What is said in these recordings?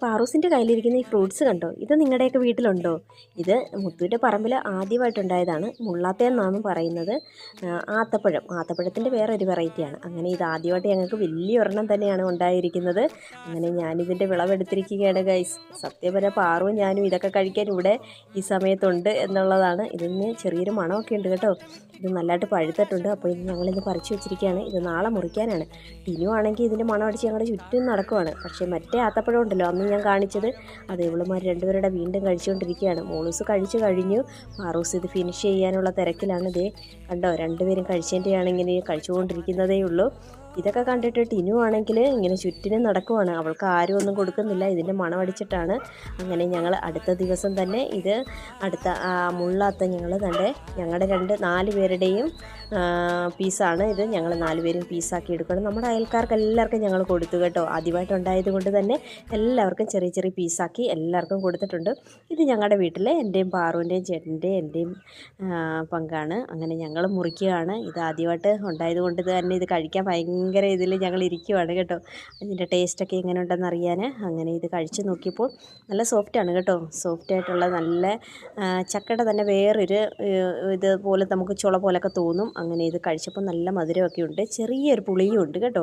പാറൂസിൻ്റെ കയ്യിലിരിക്കുന്ന ഈ ഫ്രൂട്ട്സ് കണ്ടോ? ഇത് നിങ്ങളുടെയൊക്കെ വീട്ടിലുണ്ടോ? ഇത് മുത്തുവിൻ്റെ പറമ്പിൽ ആദ്യമായിട്ടുണ്ടായതാണ്. മുള്ളാത്തയെന്നാണ് പറയുന്നത്. ആത്തപ്പഴത്തിൻ്റെ വേറൊരു വെറൈറ്റിയാണ്. അങ്ങനെ ഇത് ആദ്യമായിട്ട് ഞങ്ങൾക്ക് വലിയ ഒരെണ്ണം തന്നെയാണ് ഉണ്ടായിരിക്കുന്നത്. അങ്ങനെ ഞാനിതിൻ്റെ വിളവെടുത്തിരിക്കുകയാണ് ഗൈസ്. സത്യം പറഞ്ഞാൽ പാറുവും ഞാനും ഇതൊക്കെ കഴിക്കാൻ ഇവിടെ ഈ സമയത്തുണ്ട് എന്നുള്ളതാണ്. ഇതിന് ചെറിയൊരു മണമൊക്കെ ഉണ്ട് കേട്ടോ. ഇത് നല്ലതായിട്ട് പഴുത്തിട്ടുണ്ട്. അപ്പോൾ ഇത് ഞങ്ങളിന്ന് പറിച്ചു വെച്ചിരിക്കുകയാണ്. ഇത് നാളെ മുറിക്കാനാണ്. ടിനു ആണെങ്കിൽ ഇതിൻ്റെ മണം അടിച്ച് ഞങ്ങളുടെ ചുറ്റും നടക്കുവാണ്. പക്ഷേ മറ്റേ ആത്തപ്പഴം ഉണ്ടല്ലോ അന്ന് ഞാൻ കാണിച്ചത്, അത് ഇവളുമാർ രണ്ടുപേരുടെ വീണ്ടും കഴിച്ചുകൊണ്ടിരിക്കുകയാണ്. മോളൂസ് കഴിച്ചു കഴിഞ്ഞു. പാറൂസ് ഇത് ഫിനിഷ് ചെയ്യാനുള്ള തിരക്കിലാണ്. ഇതേ കണ്ടോ, രണ്ടുപേരും കഴിച്ചതിൻ്റെയാണ് ഇങ്ങനെ കഴിച്ചുകൊണ്ടിരിക്കുന്നതേ ഉള്ളൂ. ഇതൊക്കെ കണ്ടിട്ട് ടിനു ആണെങ്കിൽ ഇങ്ങനെ ചുറ്റിനും നടക്കുവാണ്. അവൾക്ക് ആരും ഒന്നും കൊടുക്കുന്നില്ല, ഇതിൻ്റെ മണം അടിച്ചിട്ടാണ്. അങ്ങനെ ഞങ്ങൾ അടുത്ത ദിവസം തന്നെ ഇത് അടുത്ത മുള്ളാത്ത ഞങ്ങൾ തന്നെ ഞങ്ങളുടെ 4 പേരുടെയും പീസാണ് ഇത്. ഞങ്ങൾ 4 പേരും പീസാക്കി എടുക്കണം. നമ്മുടെ അയൽക്കാർക്ക് എല്ലാവർക്കും ഞങ്ങൾ കൊടുത്തു കേട്ടോ. ആദ്യമായിട്ടുണ്ടായത് കൊണ്ട് തന്നെ എല്ലാവർക്കും ചെറിയ ചെറിയ പീസാക്കി എല്ലാവർക്കും കൊടുത്തിട്ടുണ്ട്. ഇത് ഞങ്ങളുടെ വീട്ടിലെ എൻ്റെയും പാറുവിൻ്റെയും ചേട്ടൻ്റെയും എൻ്റെയും പങ്കാണ്. അങ്ങനെ ഞങ്ങൾ മുറിക്കുകയാണ്. ഇത് ആദ്യമായിട്ട് ഉണ്ടായത് കൊണ്ട് തന്നെ ഇത് കഴിക്കാൻ ഭയങ്കര ഇതിൽ ഞങ്ങൾ ഇരിക്കുവാണ് കേട്ടോ. അതിൻ്റെ ടേസ്റ്റൊക്കെ എങ്ങനെ ഉണ്ടെന്ന് അറിയാൻ. അങ്ങനെ ഇത് കഴിച്ച് നോക്കിയപ്പോൾ നല്ല സോഫ്റ്റാണ് കേട്ടോ. സോഫ്റ്റായിട്ടുള്ള നല്ല ചക്കയുടെ തന്നെ വേറൊരു ഇതുപോലെ നമുക്ക് ചുള പോലൊക്കെ തോന്നും. അങ്ങനെ ഇത് കഴിച്ചപ്പോൾ നല്ല മധുരമൊക്കെ ഉണ്ട്, ചെറിയൊരു പുളിയും ഉണ്ട് കേട്ടോ.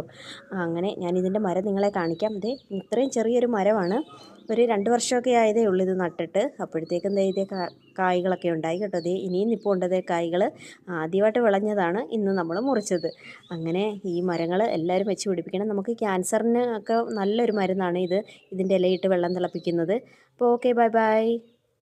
അങ്ങനെ ഞാനിതിൻ്റെ മരം നിങ്ങളെ കാണിക്കാം. ഇതേ ഇത്രയും ചെറിയൊരു മരമാണ്. ഒരു 2 വർഷമൊക്കെ ആയതേ ഉള്ളൂ ഇത് നട്ടിട്ട്. അപ്പോഴത്തേക്കും ഇതേ കായ്കളൊക്കെ ഉണ്ടായി കേട്ടോ. അതേ ഇനിയും ഇപ്പോൾ ഉണ്ട് കായ്കൾ. ആദ്യമായിട്ട് വിളഞ്ഞതാണ് ഇന്ന് നമ്മൾ മുറിച്ചത്. അങ്ങനെ ഈ മരങ്ങൾ എല്ലാവരും വെച്ച് പിടിപ്പിക്കണം. നമുക്ക് ക്യാൻസറിന് ഒക്കെ നല്ലൊരു മരുന്നാണ് ഇത്. ഇതിൻ്റെ ഇലയിട്ട് വെള്ളം തിളപ്പിക്കുന്നത്. അപ്പോൾ ഓക്കെ, ബൈ ബൈ.